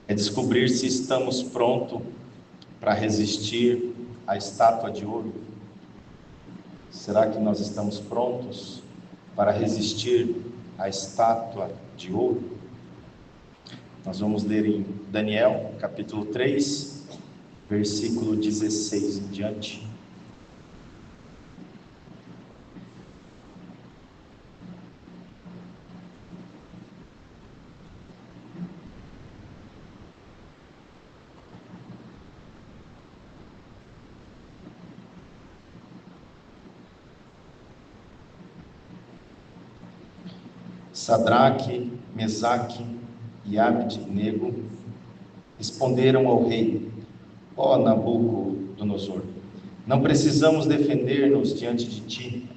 é descobrir se estamos prontos para resistir à estátua de ouro. Será que nós estamos prontos para resistir à estátua de ouro? Nós vamos ler em Daniel, capítulo 3, versículo 16 em diante. Sadraque, Mesaque e Abednego responderam ao rei: ó Nabucodonosor, não precisamos defender-nos diante de ti.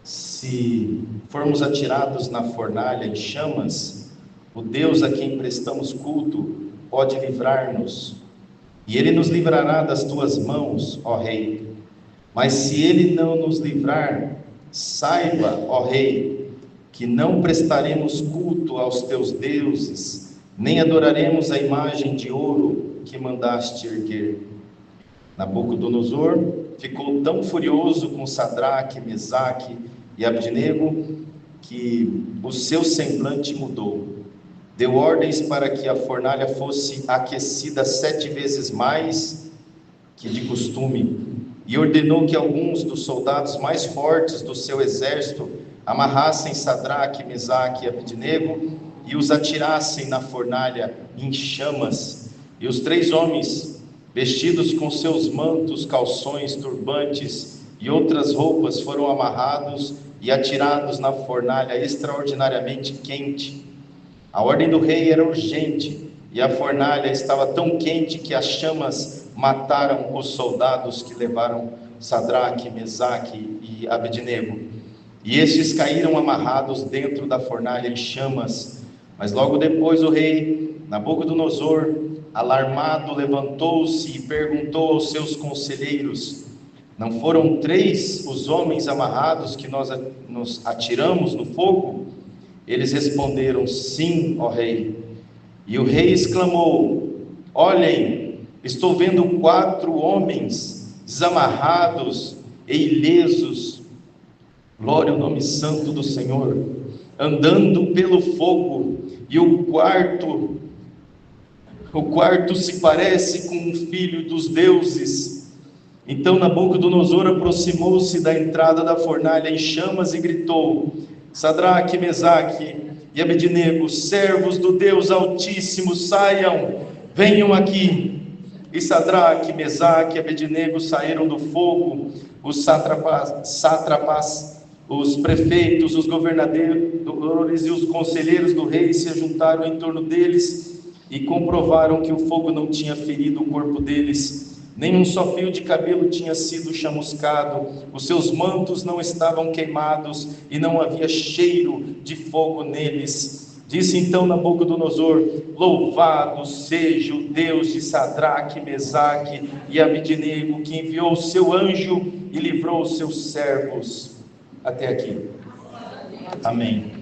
Se formos atirados na fornalha em chamas, o Deus a quem prestamos culto pode livrar-nos, e ele nos livrará das tuas mãos, ó rei. Mas se ele não nos livrar, saiba, ó rei, que não prestaremos culto aos teus deuses, nem adoraremos a imagem de ouro que mandaste erguer. Nabucodonosor ficou tão furioso com Sadraque, Mesaque e Abednego que o seu semblante mudou. Deu ordens para que a fornalha fosse aquecida 7 vezes mais que de costume, e ordenou que alguns dos soldados mais fortes do seu exército amarrassem Sadraque, Mesaque e Abednego e os atirassem na fornalha em chamas. E os 3 homens, vestidos com seus mantos, calções, turbantes e outras roupas, foram amarrados e atirados na fornalha extraordinariamente quente. A ordem do rei era urgente, e a fornalha estava tão quente que as chamas mataram os soldados que levaram Sadraque, Mesaque e Abednego. E estes caíram amarrados dentro da fornalha em chamas. Mas logo depois o rei Nabucodonosor, alarmado, levantou-se e perguntou aos seus conselheiros: não foram 3 os homens amarrados que nós nos atiramos no fogo? Eles responderam: sim, ó rei. E o rei exclamou: olhem, estou vendo 4 homens desamarrados e ilesos, glória ao nome santo do Senhor, andando pelo fogo, e o quarto se parece com um filho dos deuses. Então Nabucodonosor aproximou-se da entrada da fornalha em chamas e gritou: Sadraque, Mesaque e Abednego, servos do Deus Altíssimo, saiam, venham aqui. E Sadraque, Mesaque e Abednego saíram do fogo. Os sátrapas, os prefeitos, os governadores e os conselheiros do rei se juntaram em torno deles e comprovaram que o fogo não tinha ferido o corpo deles. Nenhum só fio de cabelo tinha sido chamuscado, os seus mantos não estavam queimados e não havia cheiro de fogo neles. Disse então Nabucodonosor: louvado seja o Deus de Sadraque, Mesaque e Abednego, que enviou o seu anjo e livrou os seus servos. Até aqui. Amém.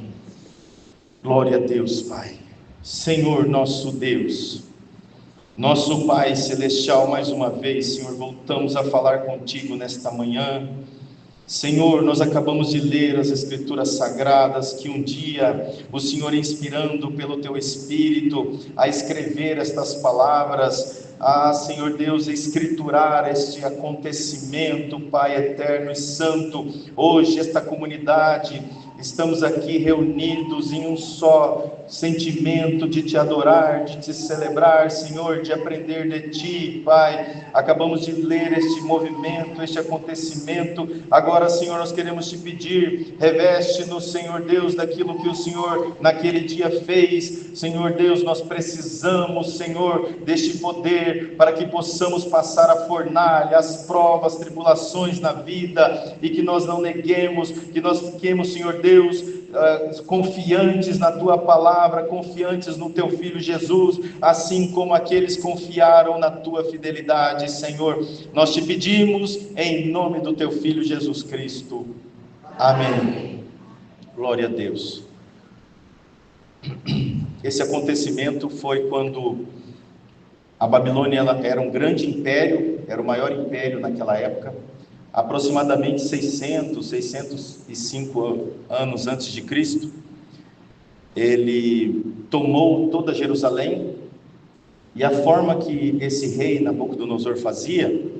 Glória a Deus, Pai. Senhor nosso Deus, nosso Pai Celestial, mais uma vez, Senhor, voltamos a falar contigo nesta manhã. Senhor, nós acabamos de ler as Escrituras Sagradas, que um dia o Senhor, inspirando pelo Teu Espírito a escrever estas palavras, Senhor Deus, escriturar este acontecimento, Pai eterno e santo. Hoje esta comunidade, estamos aqui reunidos em um só sentimento de Te adorar, de Te celebrar, Senhor, de aprender de Ti, Pai. Acabamos de ler este movimento, este acontecimento. Agora, Senhor, nós queremos Te pedir, reveste-nos, Senhor Deus, daquilo que o Senhor naquele dia fez. Senhor Deus, nós precisamos, Senhor, deste poder para que possamos passar a fornalha, as provas, tribulações na vida, e que nós não neguemos, que nós fiquemos, Senhor Deus, confiantes na Tua palavra, confiantes no Teu Filho Jesus, assim como aqueles confiaram na Tua fidelidade. Senhor, nós Te pedimos em nome do Teu Filho Jesus Cristo. Amém. Glória a Deus. Esse acontecimento foi quando a Babilônia ela era um grande império, era o maior império naquela época, aproximadamente 605 anos antes de Cristo. Ele tomou toda Jerusalém, e a forma que esse rei Nabucodonosor fazia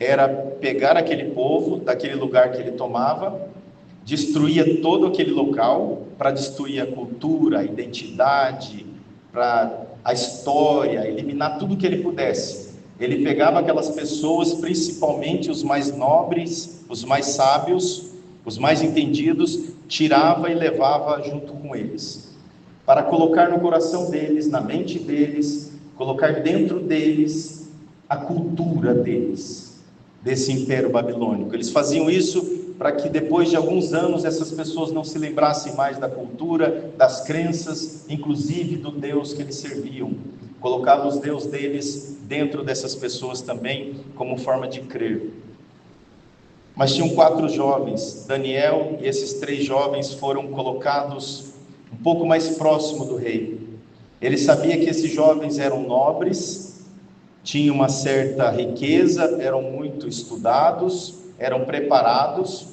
era pegar aquele povo, daquele lugar que ele tomava, destruía todo aquele local, para destruir a cultura, a identidade, para a história, eliminar tudo que ele pudesse. Ele pegava aquelas pessoas, principalmente os mais nobres, os mais sábios, os mais entendidos, tirava e levava junto com eles, para colocar no coração deles, na mente deles, colocar dentro deles a cultura deles, desse império babilônico. Eles faziam isso para que depois de alguns anos essas pessoas não se lembrassem mais da cultura, das crenças, inclusive do Deus que eles serviam. Colocavam os deuses deles dentro dessas pessoas também, como forma de crer. Mas tinham 4 jovens, Daniel e esses 3 jovens foram colocados um pouco mais próximo do rei. Ele sabia que esses jovens eram nobres, tinham uma certa riqueza, eram muito estudados, eram preparados,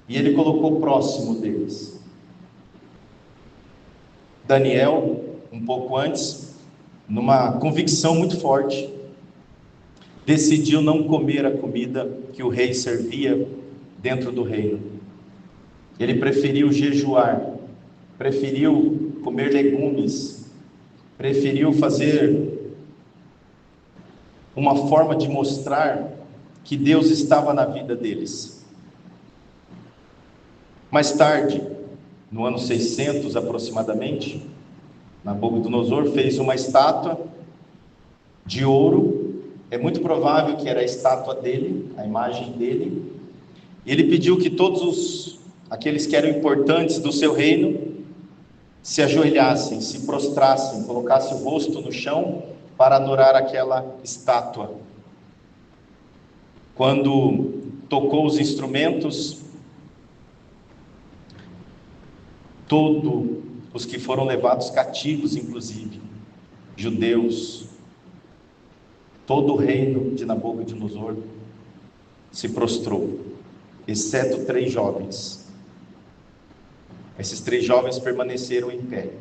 e ele colocou próximo deles. Daniel, um pouco antes, numa convicção muito forte, decidiu não comer a comida que o rei servia dentro do reino. Ele preferiu jejuar, preferiu comer legumes, preferiu fazer uma forma de mostrar que Deus estava na vida deles. Mais tarde, no ano 600 aproximadamente, Nabucodonosor fez uma estátua de ouro. É muito provável que era a estátua dele, a imagem dele. Ele pediu que todos aqueles que eram importantes do seu reino se ajoelhassem, se prostrassem, colocassem o rosto no chão para adorar aquela estátua. Quando tocou os instrumentos, todos os que foram levados cativos, inclusive judeus, todo o reino de Nabucodonosor se prostrou, exceto 3 jovens. Esses 3 jovens permaneceram em pé.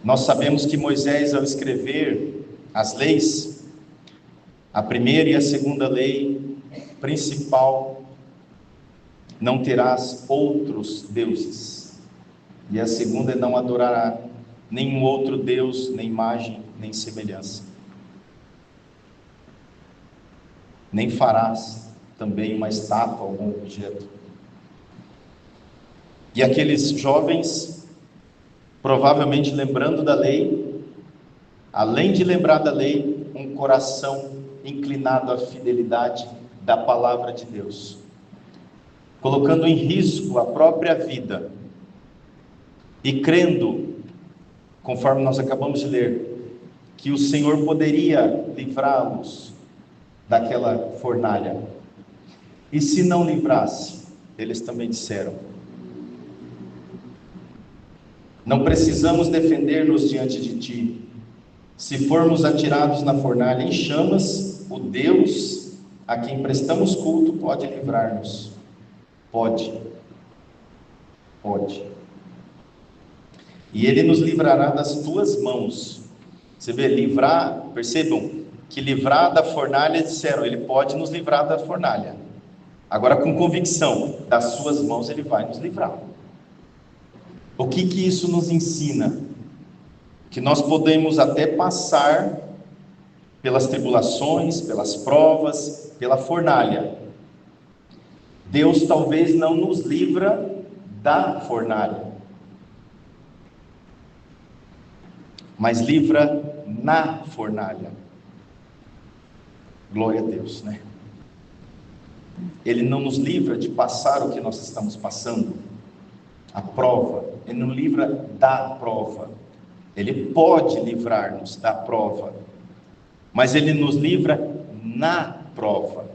Nós sabemos que Moisés, ao escrever as leis, a primeira e a segunda lei principal, não terás outros deuses, e a segunda é não adorará nenhum outro Deus, nem imagem, nem semelhança, nem farás também uma estátua, algum objeto. E aqueles jovens, provavelmente lembrando da lei, além de lembrar da lei, um coração inclinado à fidelidade da palavra de Deus, colocando em risco a própria vida e crendo, conforme nós acabamos de ler, que o Senhor poderia livrá-los daquela fornalha. E se não livrasse, eles também disseram: não precisamos defender-nos diante de ti. Se formos atirados na fornalha em chamas, o Deus a quem prestamos culto pode livrar-nos. Pode. E Ele nos livrará das tuas mãos. Você vê, livrar, percebam que livrar da fornalha, disseram, Ele pode nos livrar da fornalha. Agora com convicção, das suas mãos Ele vai nos livrar. O que isso nos ensina? Que nós podemos até passar pelas tribulações, pelas provas, pela fornalha. Deus talvez não nos livra da fornalha, mas livra na fornalha. Glória a Deus, né? Ele não nos livra de passar o que nós estamos passando, a prova. Ele não livra da prova. Ele pode livrar-nos da prova, mas Ele nos livra na prova,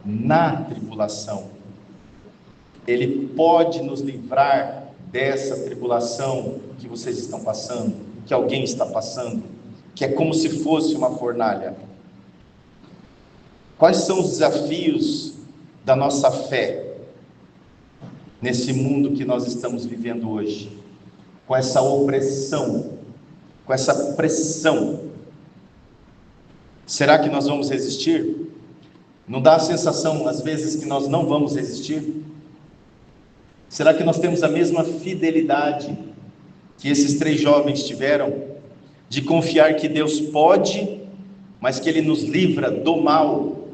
na tribulação. Ele pode nos livrar dessa tribulação que vocês estão passando, que alguém está passando, que é como se fosse uma fornalha? Quais são os desafios da nossa fé nesse mundo que nós estamos vivendo hoje? Com essa opressão, com essa pressão. Será que nós vamos resistir? Não dá a sensação, às vezes, que nós não vamos resistir? Será que nós temos a mesma fidelidade que esses 3 jovens tiveram, de confiar que Deus pode, mas que Ele nos livra do mal?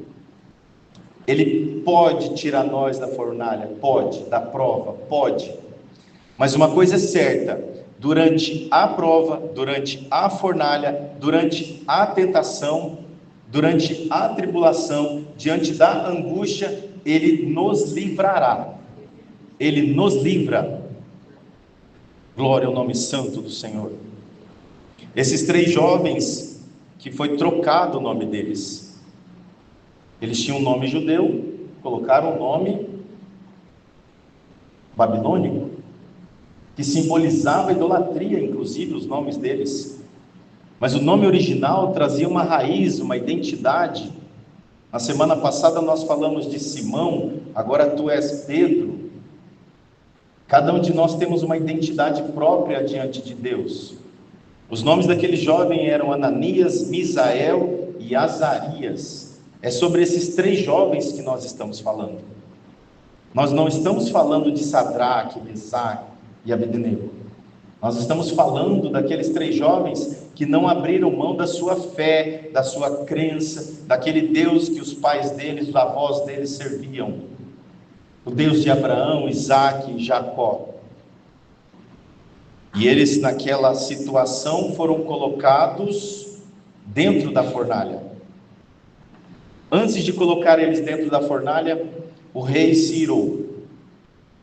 Ele pode tirar nós da fornalha, pode, da prova, pode. Mas uma coisa é certa: durante a prova, durante a fornalha, durante a tentação, durante a tribulação, diante da angústia, Ele nos livrará. Ele nos livra. Glória ao nome santo do Senhor. Esses 3 jovens, que foi trocado o nome deles. Eles tinham um nome judeu, colocaram um nome babilônico, que simbolizava a idolatria, inclusive os nomes deles. Mas o nome original trazia uma raiz, uma identidade. Na semana passada nós falamos de Simão, agora tu és Pedro. Cada um de nós temos uma identidade própria diante de Deus. Os nomes daquele jovem eram Ananias, Misael e Azarias. É sobre esses 3 jovens que nós estamos falando. Nós não estamos falando de Sadraque, Mesaque e Abednego. Nós estamos falando daqueles 3 jovens que não abriram mão da sua fé, da sua crença, daquele Deus que os pais deles, os avós deles serviam. O Deus de Abraão, Isaque e Jacó. E eles, naquela situação, foram colocados dentro da fornalha. Antes de colocar eles dentro da fornalha, o rei se irou.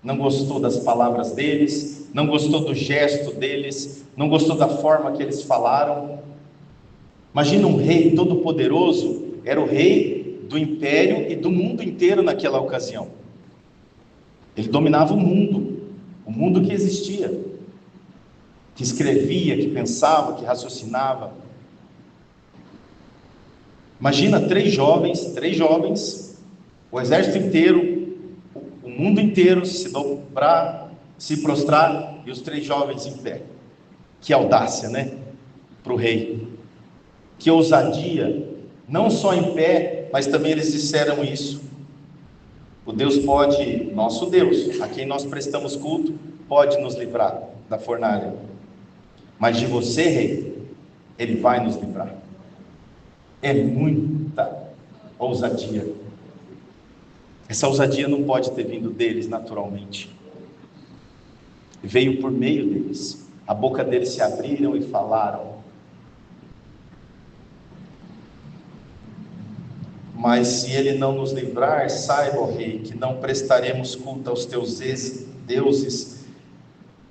Não gostou das palavras deles, não gostou do gesto deles, não gostou da forma que eles falaram. Imagina um rei todo poderoso, era o rei do império e do mundo inteiro naquela ocasião. Ele dominava o mundo que existia, que escrevia, que pensava, que raciocinava. Imagina 3 jovens, o exército inteiro, o mundo inteiro se dobrar, se prostrar, e os 3 jovens em pé. Que audácia, né? Para o rei. Que ousadia, não só em pé, mas também eles disseram isso. O Deus pode, nosso Deus, a quem nós prestamos culto, pode nos livrar da fornalha. Mas de você, rei, Ele vai nos livrar. É muita ousadia. Essa ousadia não pode ter vindo deles naturalmente. Veio por meio deles. A boca deles se abriram e falaram. Mas se Ele não nos livrar, saiba, ó rei, que não prestaremos culto aos teus deuses,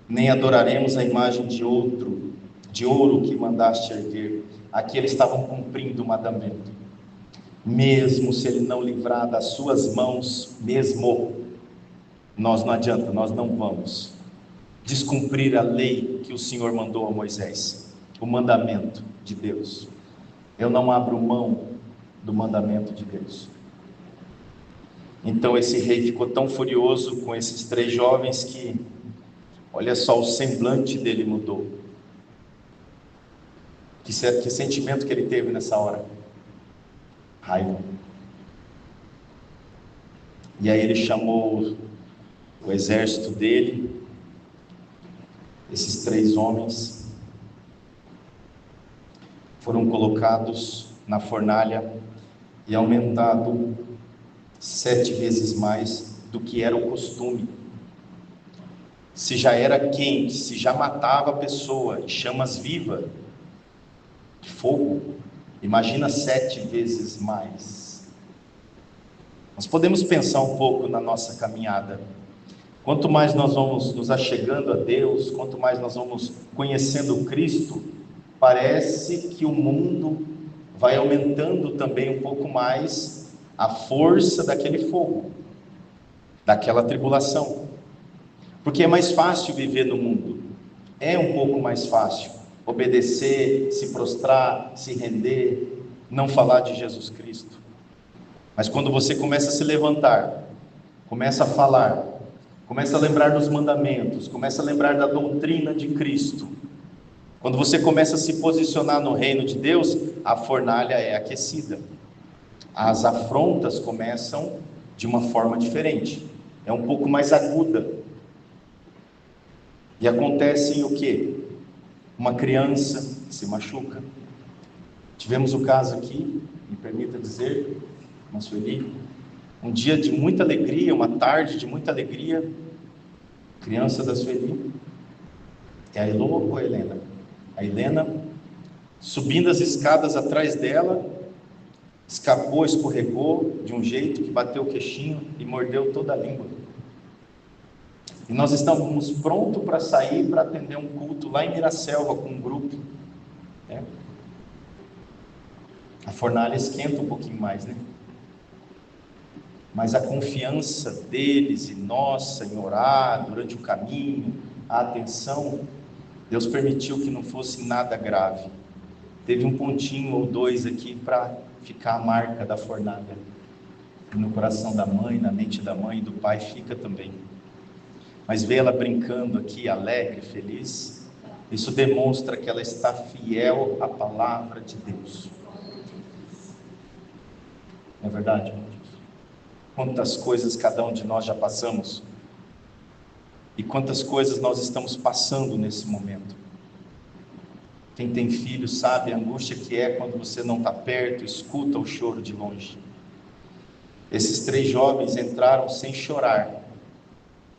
nem adoraremos a imagem de ouro que mandaste erguer. Aqui eles estavam cumprindo o mandamento. Mesmo se Ele não livrar das suas mãos, nós não adianta, nós não vamos descumprir a lei que o Senhor mandou a Moisés, o mandamento de Deus. Eu não abro mão do mandamento de Deus. Então esse rei ficou tão furioso com esses 3 jovens que, olha só, o semblante dele mudou. Que sentimento que ele teve nessa hora? Raiva. E aí ele chamou o exército dele, esses 3 homens foram colocados na fornalha e aumentado 7 vezes mais do que era o costume. Se já era quente, se já matava a pessoa em chamas vivas, de fogo, imagina 7 vezes mais. Nós podemos pensar um pouco na nossa caminhada. Quanto mais nós vamos nos achegando a Deus, quanto mais nós vamos conhecendo Cristo, parece que o mundo vai aumentando também um pouco mais a força daquele fogo, daquela tribulação. Porque é mais fácil viver no mundo, é um pouco mais fácil obedecer, se prostrar, se render, não falar de Jesus Cristo. Mas quando você começa a se levantar, começa a falar, começa a lembrar dos mandamentos, começa a lembrar da doutrina de Cristo, quando você começa a se posicionar no reino de Deus, a fornalha é aquecida. As afrontas começam de uma forma diferente, é um pouco mais aguda. E acontece o quê? Uma criança que se machuca. Tivemos o caso aqui, me permita dizer, irmã Sueli, um dia de muita alegria, uma tarde de muita alegria, criança da Sueli, é a Elô ou a Helena? A Helena, subindo as escadas atrás dela, escapou, escorregou de um jeito que bateu o queixinho e mordeu toda a língua. E nós estávamos prontos para sair para atender um culto lá em Miraselva com um grupo, né? A fornalha esquenta um pouquinho mais, né? Mas a confiança deles e nossa em orar durante o caminho, a atenção, Deus permitiu que não fosse nada grave. Teve um pontinho ou dois aqui para ficar a marca da fornalha. E no coração da mãe, na mente da mãe e do pai fica também. Mas ver ela brincando aqui, alegre, feliz, isso demonstra que ela está fiel à palavra de Deus. Não é verdade, meu Deus? Quantas coisas cada um de nós já passamos e quantas coisas nós estamos passando nesse momento. Quem tem filho sabe a angústia que é quando você não está perto, escuta o choro de longe. Esses 3 jovens entraram sem chorar,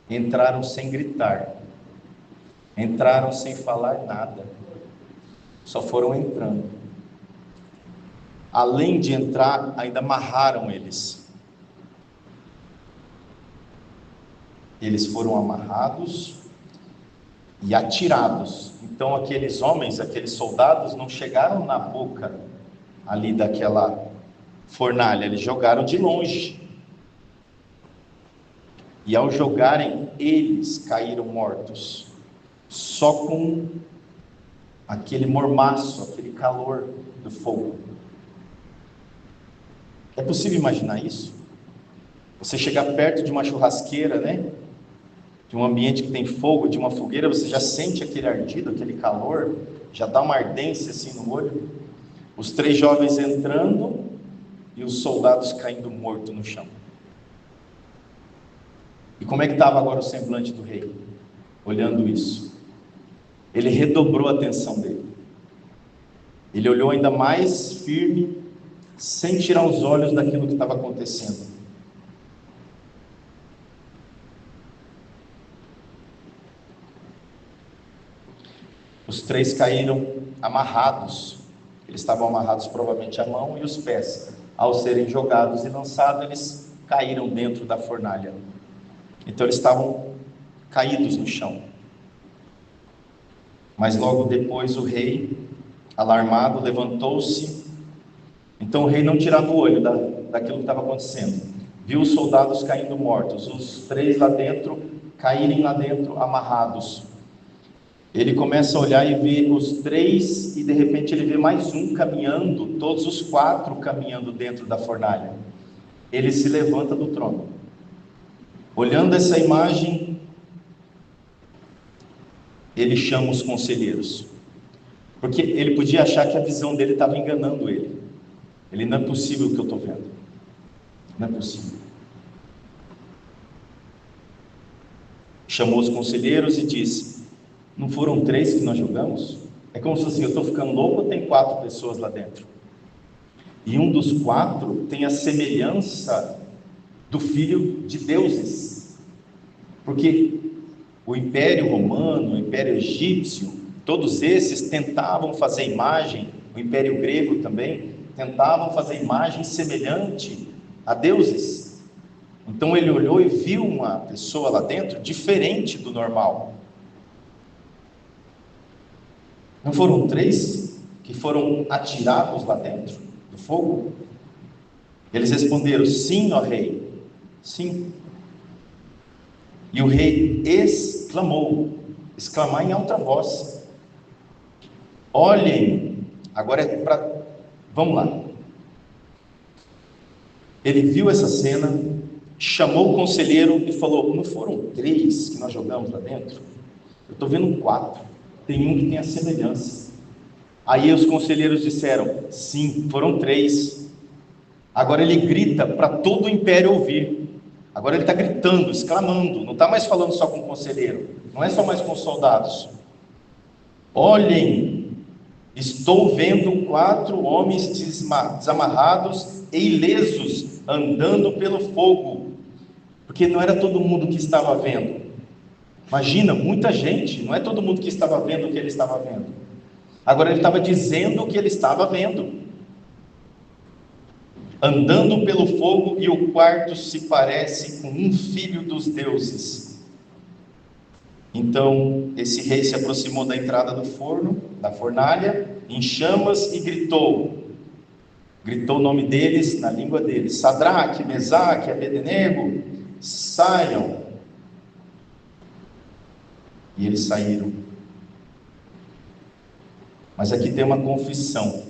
entraram sem gritar, entraram sem falar nada, só foram entrando. Além de entrar, ainda amarraram eles. Eles foram amarrados e atirados. Então aqueles homens, aqueles soldados não chegaram na boca ali daquela fornalha, eles jogaram de longe. E ao jogarem, eles caíram mortos, só com aquele mormaço, aquele calor do fogo. É possível imaginar isso? Você chegar perto de uma churrasqueira, né? De um ambiente que tem fogo, de uma fogueira, você já sente aquele ardido, aquele calor, já dá uma ardência assim no olho. Os 3 jovens entrando e os soldados caindo mortos no chão. E como é que estava agora o semblante do rei? Olhando isso, ele redobrou a atenção dele. Ele olhou ainda mais firme, sem tirar os olhos daquilo que estava acontecendo. Os 3 caíram amarrados. Eles estavam amarrados provavelmente a mão e os pés. Ao serem jogados e lançados, eles caíram dentro da fornalha. Então eles estavam caídos no chão. Mas logo depois o rei, alarmado, levantou-se. Então o rei não tirava o olho daquilo que estava acontecendo. Viu os soldados caindo mortos, os 3 lá dentro, caírem lá dentro amarrados. Ele começa a olhar e vê os 3 e de repente ele vê mais um caminhando, todos os 4 caminhando dentro da fornalha. Ele se levanta do trono. Olhando essa imagem, ele chama os conselheiros, porque ele podia achar que a visão dele estava enganando ele. Ele: não é possível o que eu estou vendo, não é possível. Chamou os conselheiros e disse: não foram 3 que nós jogamos? É como se assim, eu estou ficando louco ou tem 4 pessoas lá dentro? E um dos 4 tem a semelhança do filho de deuses, porque o Império Romano, o Império Egípcio, todos esses tentavam fazer imagem, o Império Grego também, tentavam fazer imagem semelhante a deuses. Então ele olhou e viu uma pessoa lá dentro diferente do normal. Não foram 3 que foram atirados lá dentro do fogo? Eles responderam: sim, ó rei, sim. E o rei exclamou, exclamar em alta voz. Olhem, agora é para... Vamos lá. Ele viu essa cena, chamou o conselheiro e falou: não foram 3 que nós jogamos lá dentro? Eu estou vendo 4, tem um que tem a semelhança. Aí os conselheiros disseram: sim, foram 3. Agora ele grita para todo o império ouvir. Agora ele está gritando, exclamando, não está mais falando só com o conselheiro, não é só mais com os soldados. Olhem, estou vendo 4 homens desamarrados e ilesos, andando pelo fogo. Porque não era todo mundo que estava vendo. Imagina, muita gente, não é todo mundo que estava vendo o que ele estava vendo. Agora ele estava dizendo o que ele estava vendo. Andando pelo fogo, e o quarto se parece com um filho dos deuses. Então esse rei se aproximou da entrada do forno, da fornalha, em chamas, e gritou o nome deles na língua deles: Sadraque, Mesaque, Abednego, saiam. E eles saíram. Mas aqui tem uma confissão.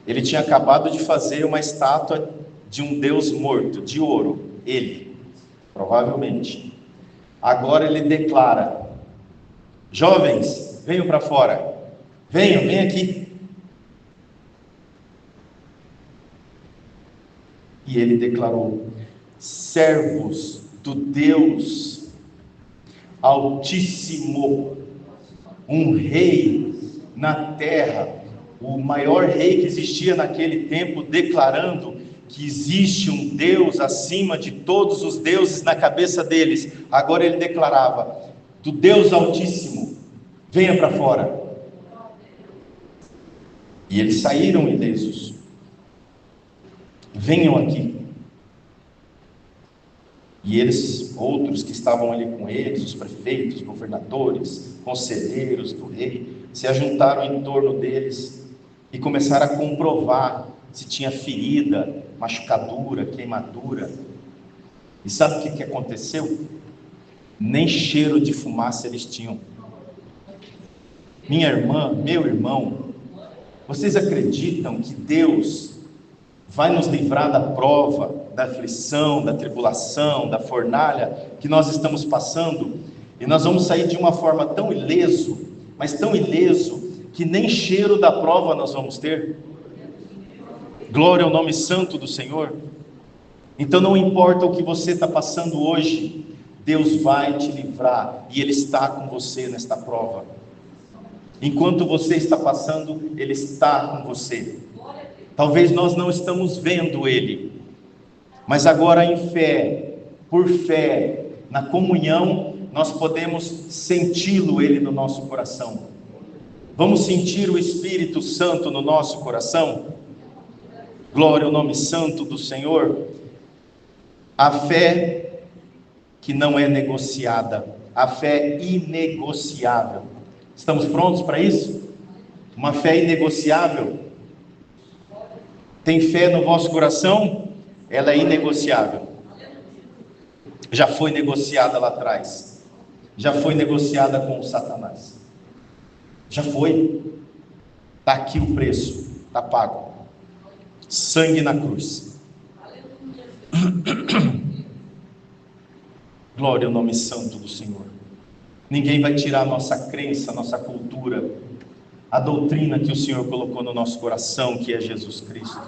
Ele tinha acabado de fazer uma estátua de um deus morto, de ouro, ele, provavelmente. Agora ele declara: jovens, venham para fora, venham aqui. E ele declarou: servos do Deus Altíssimo, um rei na terra, o maior rei que existia naquele tempo, declarando que existe um Deus acima de todos os deuses na cabeça deles. Agora ele declarava: do Deus Altíssimo, venha para fora. E eles saíram ilesos. Venham aqui. E eles, outros que estavam ali com eles, os prefeitos, governadores, conselheiros do rei, se ajuntaram em torno deles e começaram a comprovar se tinha ferida, machucadura, queimadura. E sabe o que aconteceu? Nem cheiro de fumaça eles tinham. Minha irmã, meu irmão, vocês acreditam que Deus vai nos livrar da prova, da aflição, da tribulação, da fornalha que nós estamos passando, e nós vamos sair de uma forma tão ileso, mas tão ileso, que nem cheiro da prova nós vamos ter? Glória ao nome santo do Senhor. Então não importa o que você está passando hoje, Deus vai te livrar, e Ele está com você nesta prova. Enquanto você está passando, Ele está com você. Talvez nós não estamos vendo Ele, mas agora em fé, por fé, na comunhão, nós podemos senti-lo Ele no nosso coração. Vamos sentir o Espírito Santo no nosso coração? Glória ao nome santo do Senhor. A fé que não é negociada, a fé inegociável. Estamos prontos para isso? Uma fé inegociável. Tem fé no vosso coração? Ela é inegociável. Já foi negociada lá atrás. Já foi negociada com o Satanás. Já foi. Está aqui o preço. Está pago. Sangue na cruz. Glória ao nome santo do Senhor. Ninguém vai tirar a nossa crença, a nossa cultura, a doutrina que o Senhor colocou no nosso coração, que é Jesus Cristo.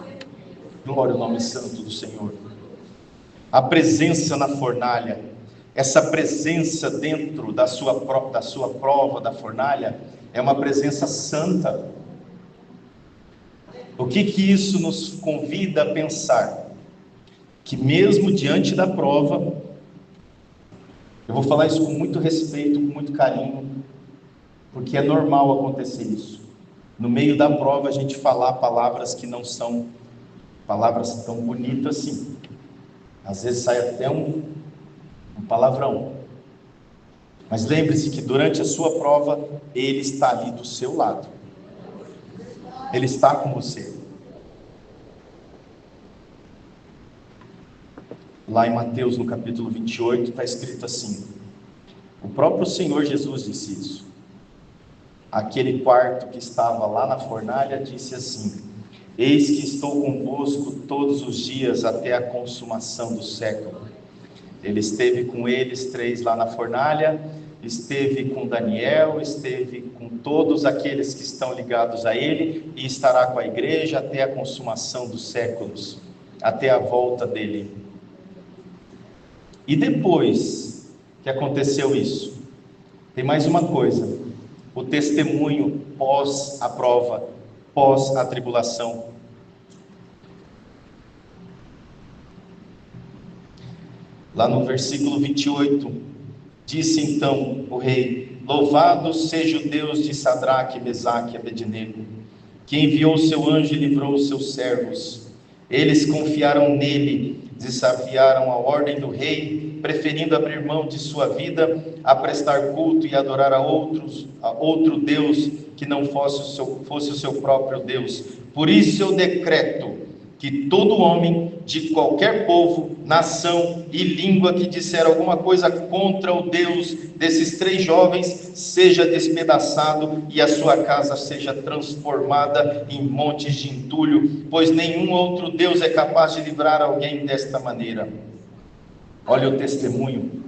Glória ao nome santo do Senhor. A presença na fornalha, essa presença dentro da sua prova da fornalha, é uma presença santa. O que isso nos convida a pensar? Que mesmo diante da prova, eu vou falar isso com muito respeito, com muito carinho, porque é normal acontecer isso. No meio da prova a gente falar palavras que não são palavras tão bonitas assim. Às vezes sai até um palavrão. Mas lembre-se que durante a sua prova, Ele está ali do seu lado. Ele está com você. Lá em Mateus, no capítulo 28, está escrito assim: o próprio Senhor Jesus disse isso. Aquele quarto que estava lá na fornalha disse assim: eis que estou convosco todos os dias até a consumação do século. Ele esteve com eles 3 lá na fornalha, esteve com Daniel, esteve com todos aqueles que estão ligados a ele, e estará com a igreja até a consumação dos séculos, até a volta dele. E depois que aconteceu isso, tem mais uma coisa: o testemunho pós a prova, pós a tribulação. Lá no versículo 28, disse então o rei: louvado seja o Deus de Sadraque, Mesaque e Abednego, que enviou seu anjo e livrou os seus servos. Eles confiaram nele, desafiaram a ordem do rei, preferindo abrir mão de sua vida a prestar culto e adorar a outro Deus que não fosse o seu próprio Deus. Por isso eu decreto que todo homem de qualquer povo, nação e língua que disser alguma coisa contra o Deus desses 3 jovens seja despedaçado e a sua casa seja transformada em montes de entulho, pois nenhum outro Deus é capaz de livrar alguém desta maneira. Olha o testemunho.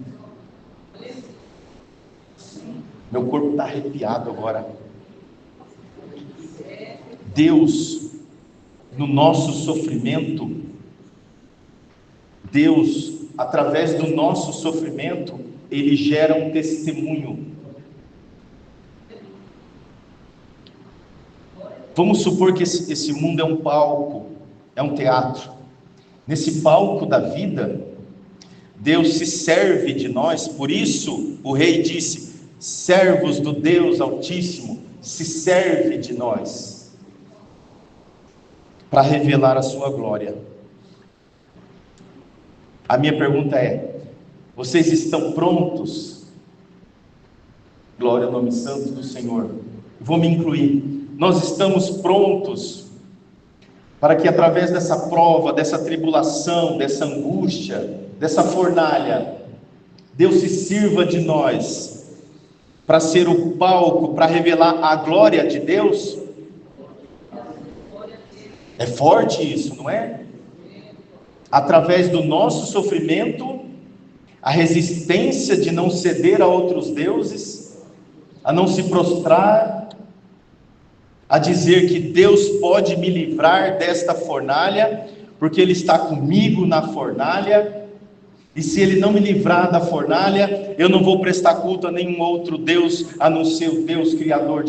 Meu corpo está arrepiado agora. Deus, no nosso sofrimento, Deus, através do nosso sofrimento, Ele gera um testemunho. Vamos supor que esse mundo é um palco, é um teatro. Nesse palco da vida, Deus se serve de nós. Por isso o rei disse: servos do Deus Altíssimo, se serve de nós, para revelar a sua glória. A minha pergunta é: vocês estão prontos? Glória ao nome santo do Senhor. Vou me incluir. Nós estamos prontos para que através dessa prova, dessa tribulação, dessa angústia, dessa fornalha, Deus se sirva de nós para ser o palco, para revelar a glória de Deus? É forte isso, não é? Através do nosso sofrimento, a resistência de não ceder a outros deuses, a não se prostrar, a dizer que Deus pode me livrar desta fornalha, porque Ele está comigo na fornalha, e se Ele não me livrar da fornalha, eu não vou prestar culto a nenhum outro Deus, a não ser o Deus Criador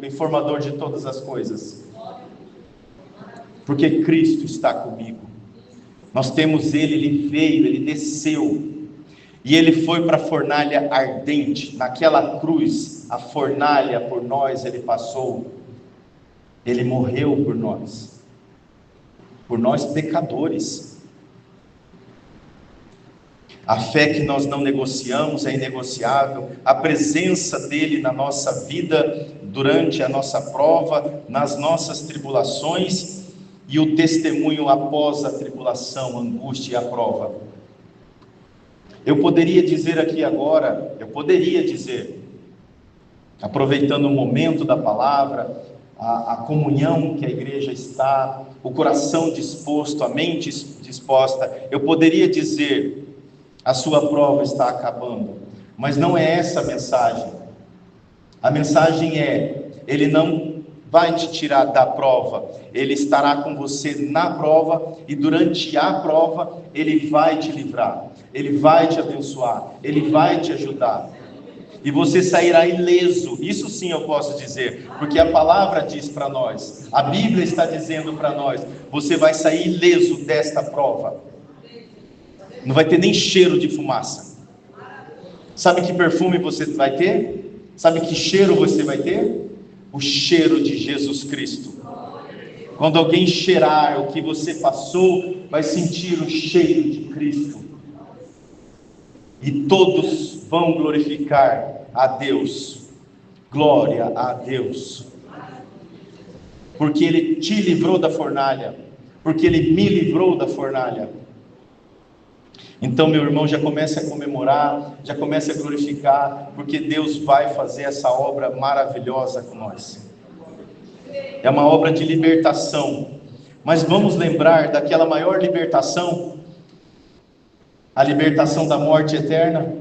e Formador de todas as coisas, porque Cristo está comigo. Nós temos Ele veio, Ele desceu, e Ele foi para a fornalha ardente, naquela cruz, a fornalha por nós Ele passou, Ele morreu por nós pecadores. A fé que nós não negociamos é inegociável, a presença dEle na nossa vida, durante a nossa prova, nas nossas tribulações, e o testemunho após a tribulação, a angústia e a prova. Eu poderia dizer aqui agora, aproveitando o momento da palavra, a comunhão que a igreja está, o coração disposto, a mente disposta, eu poderia dizer: a sua prova está acabando, mas não é essa a mensagem. A mensagem é: Ele não vai te tirar da prova, Ele estará com você na prova, e durante a prova Ele vai te livrar, Ele vai te abençoar, Ele vai te ajudar, e você sairá ileso. Isso sim eu posso dizer, porque a palavra diz para nós, a Bíblia está dizendo para nós: você vai sair ileso desta prova, não vai ter nem cheiro de fumaça. Sabe que perfume você vai ter? Sabe que cheiro você vai ter? O cheiro de Jesus Cristo. Quando alguém cheirar o que você passou, vai sentir o cheiro de Cristo, e todos vão glorificar a Deus. Glória a Deus, porque Ele te livrou da fornalha, porque Ele me livrou da fornalha. Então, meu irmão, já comece a comemorar, já comece a glorificar, porque Deus vai fazer essa obra maravilhosa com nós. É uma obra de libertação, mas vamos lembrar daquela maior libertação, a libertação da morte eterna.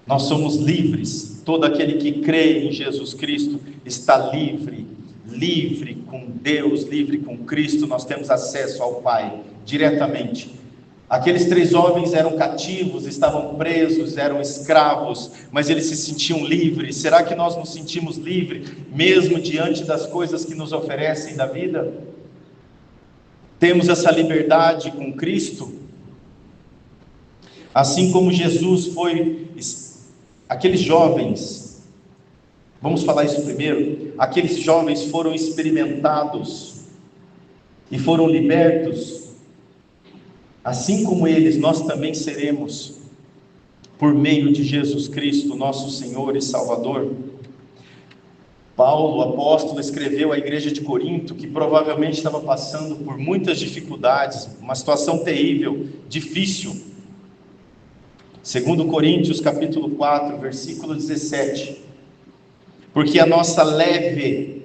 Nós somos livres, todo aquele que crê em Jesus Cristo está livre, livre com Deus, livre com Cristo. Nós temos acesso ao Pai diretamente. Aqueles 3 jovens eram cativos, estavam presos, eram escravos, mas eles se sentiam livres. Será que nós nos sentimos livres, mesmo diante das coisas que nos oferecem da vida? Temos essa liberdade com Cristo? Assim como Jesus foi, aqueles jovens, vamos falar isso primeiro, aqueles jovens foram experimentados e foram libertos. Assim como eles, nós também seremos, por meio de Jesus Cristo, nosso Senhor e Salvador. Paulo, o apóstolo, escreveu à igreja de Corinto, que provavelmente estava passando por muitas dificuldades, uma situação terrível, difícil. 2 Coríntios capítulo 4, versículo 17. Porque a nossa leve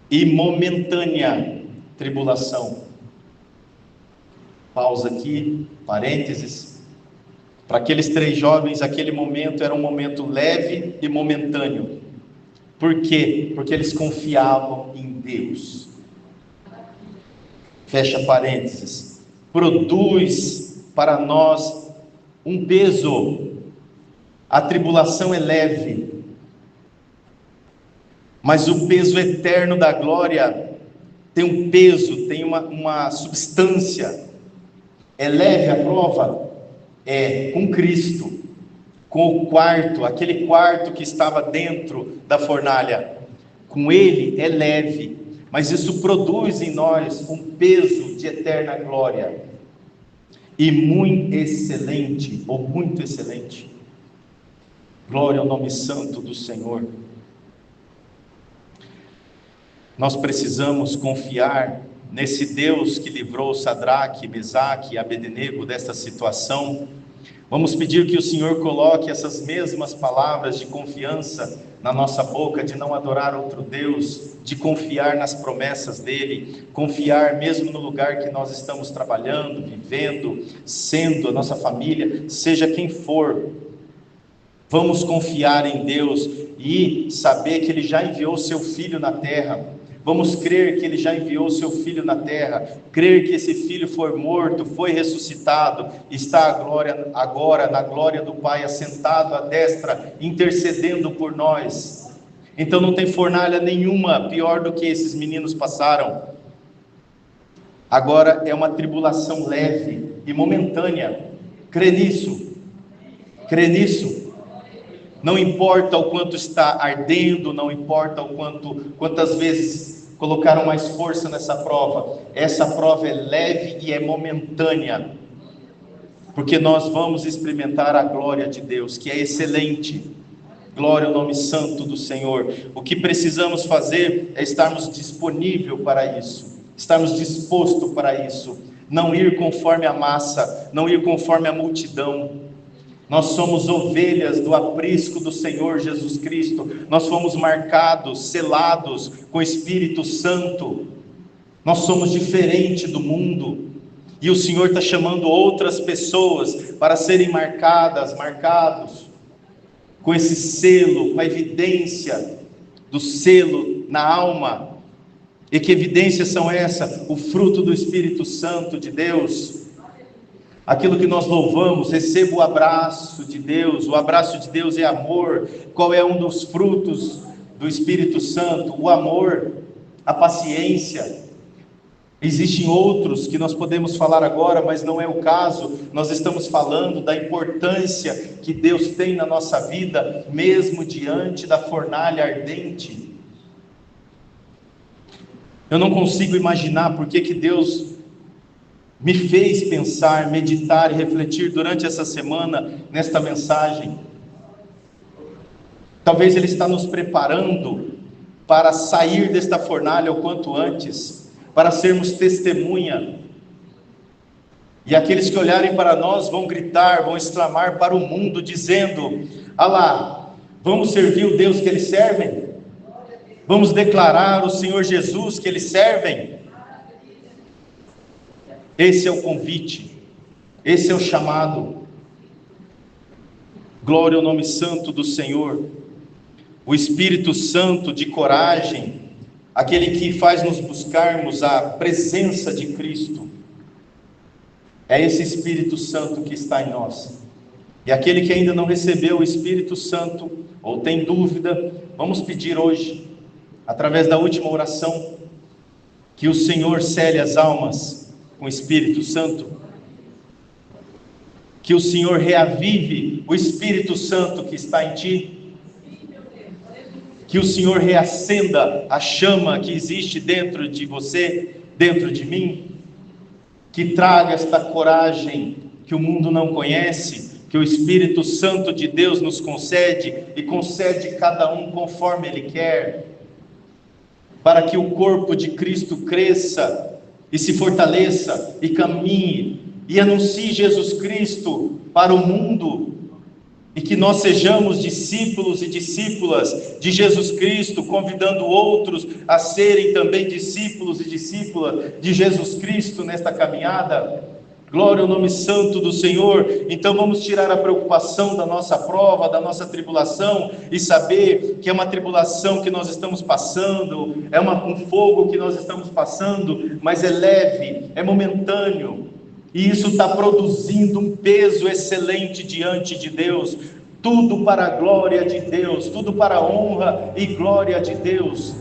e momentânea tribulação. Pausa aqui, parênteses. Para aqueles 3 jovens, aquele momento era um momento leve e momentâneo. Por quê? Porque eles confiavam em Deus. Fecha parênteses. Produz para nós um peso. A tribulação é leve, mas o peso eterno da glória tem um peso, tem uma substância. É leve a prova? É, com Cristo, com o quarto, aquele quarto que estava dentro da fornalha, com Ele é leve, mas isso produz em nós um peso de eterna glória, e muito excelente, ou muito excelente. Glória ao nome santo do Senhor. Nós precisamos confiar nesse Deus que livrou Sadraque, Mesaque e Abednego desta situação. Vamos pedir que o Senhor coloque essas mesmas palavras de confiança na nossa boca, de não adorar outro Deus, de confiar nas promessas dEle, confiar mesmo no lugar que nós estamos trabalhando, vivendo, sendo a nossa família, seja quem for. Vamos confiar em Deus e saber que Ele já enviou seu Filho na terra. Vamos crer que Ele já enviou seu Filho na terra, crer que esse Filho foi morto, foi ressuscitado, está agora na glória do Pai, assentado à destra, intercedendo por nós. Então não tem fornalha nenhuma pior do que esses meninos passaram. Agora é uma tribulação leve e momentânea. Crê nisso, crê nisso. Não importa o quanto está ardendo, não importa quantas vezes colocaram mais força nessa prova. Essa prova é leve e é momentânea, porque nós vamos experimentar a glória de Deus, que é excelente. Glória ao nome santo do Senhor. O que precisamos fazer é estarmos disponíveis para isso, estarmos dispostos para isso, não ir conforme a massa, não ir conforme a multidão. Nós somos ovelhas do aprisco do Senhor Jesus Cristo. Nós fomos marcados, selados com o Espírito Santo. Nós somos diferentes do mundo. E o Senhor está chamando outras pessoas para serem marcados com esse selo, com a evidência do selo na alma. E que evidências são essas? O fruto do Espírito Santo de Deus. Aquilo que nós louvamos, receba o abraço de Deus. O abraço de Deus é amor. Qual é um dos frutos do Espírito Santo? O amor, a paciência. Existem outros que nós podemos falar agora, mas não é o caso. Nós estamos falando da importância que Deus tem na nossa vida, mesmo diante da fornalha ardente. Eu não consigo imaginar por que Deus me fez pensar, meditar e refletir durante essa semana nesta mensagem. Talvez Ele está nos preparando para sair desta fornalha o quanto antes, para sermos testemunha. E aqueles que olharem para nós vão gritar, vão exclamar para o mundo, dizendo: ah lá, vamos servir o Deus que eles servem? Vamos declarar o Senhor Jesus que eles servem? Esse é o convite, esse é o chamado. Glória ao nome santo do Senhor. O Espírito Santo de coragem, aquele que faz nos buscarmos a presença de Cristo, é esse Espírito Santo que está em nós. E aquele que ainda não recebeu o Espírito Santo, ou tem dúvida, vamos pedir hoje, através da última oração, que o Senhor cele as almas com o Espírito Santo, que o Senhor reavive o Espírito Santo que está em ti, que o Senhor reacenda a chama que existe dentro de você, dentro de mim, que traga esta coragem que o mundo não conhece, que o Espírito Santo de Deus nos concede, e concede cada um conforme Ele quer, para que o corpo de Cristo cresça, e se fortaleça, e caminhe, e anuncie Jesus Cristo para o mundo, e que nós sejamos discípulos e discípulas de Jesus Cristo, convidando outros a serem também discípulos e discípulas de Jesus Cristo nesta caminhada. Glória ao nome santo do Senhor. Então vamos tirar a preocupação da nossa prova, da nossa tribulação, e saber que é uma tribulação que nós estamos passando, é um fogo que nós estamos passando, mas é leve, é momentâneo, e isso está produzindo um peso excelente diante de Deus, tudo para a glória de Deus, tudo para a honra e glória de Deus.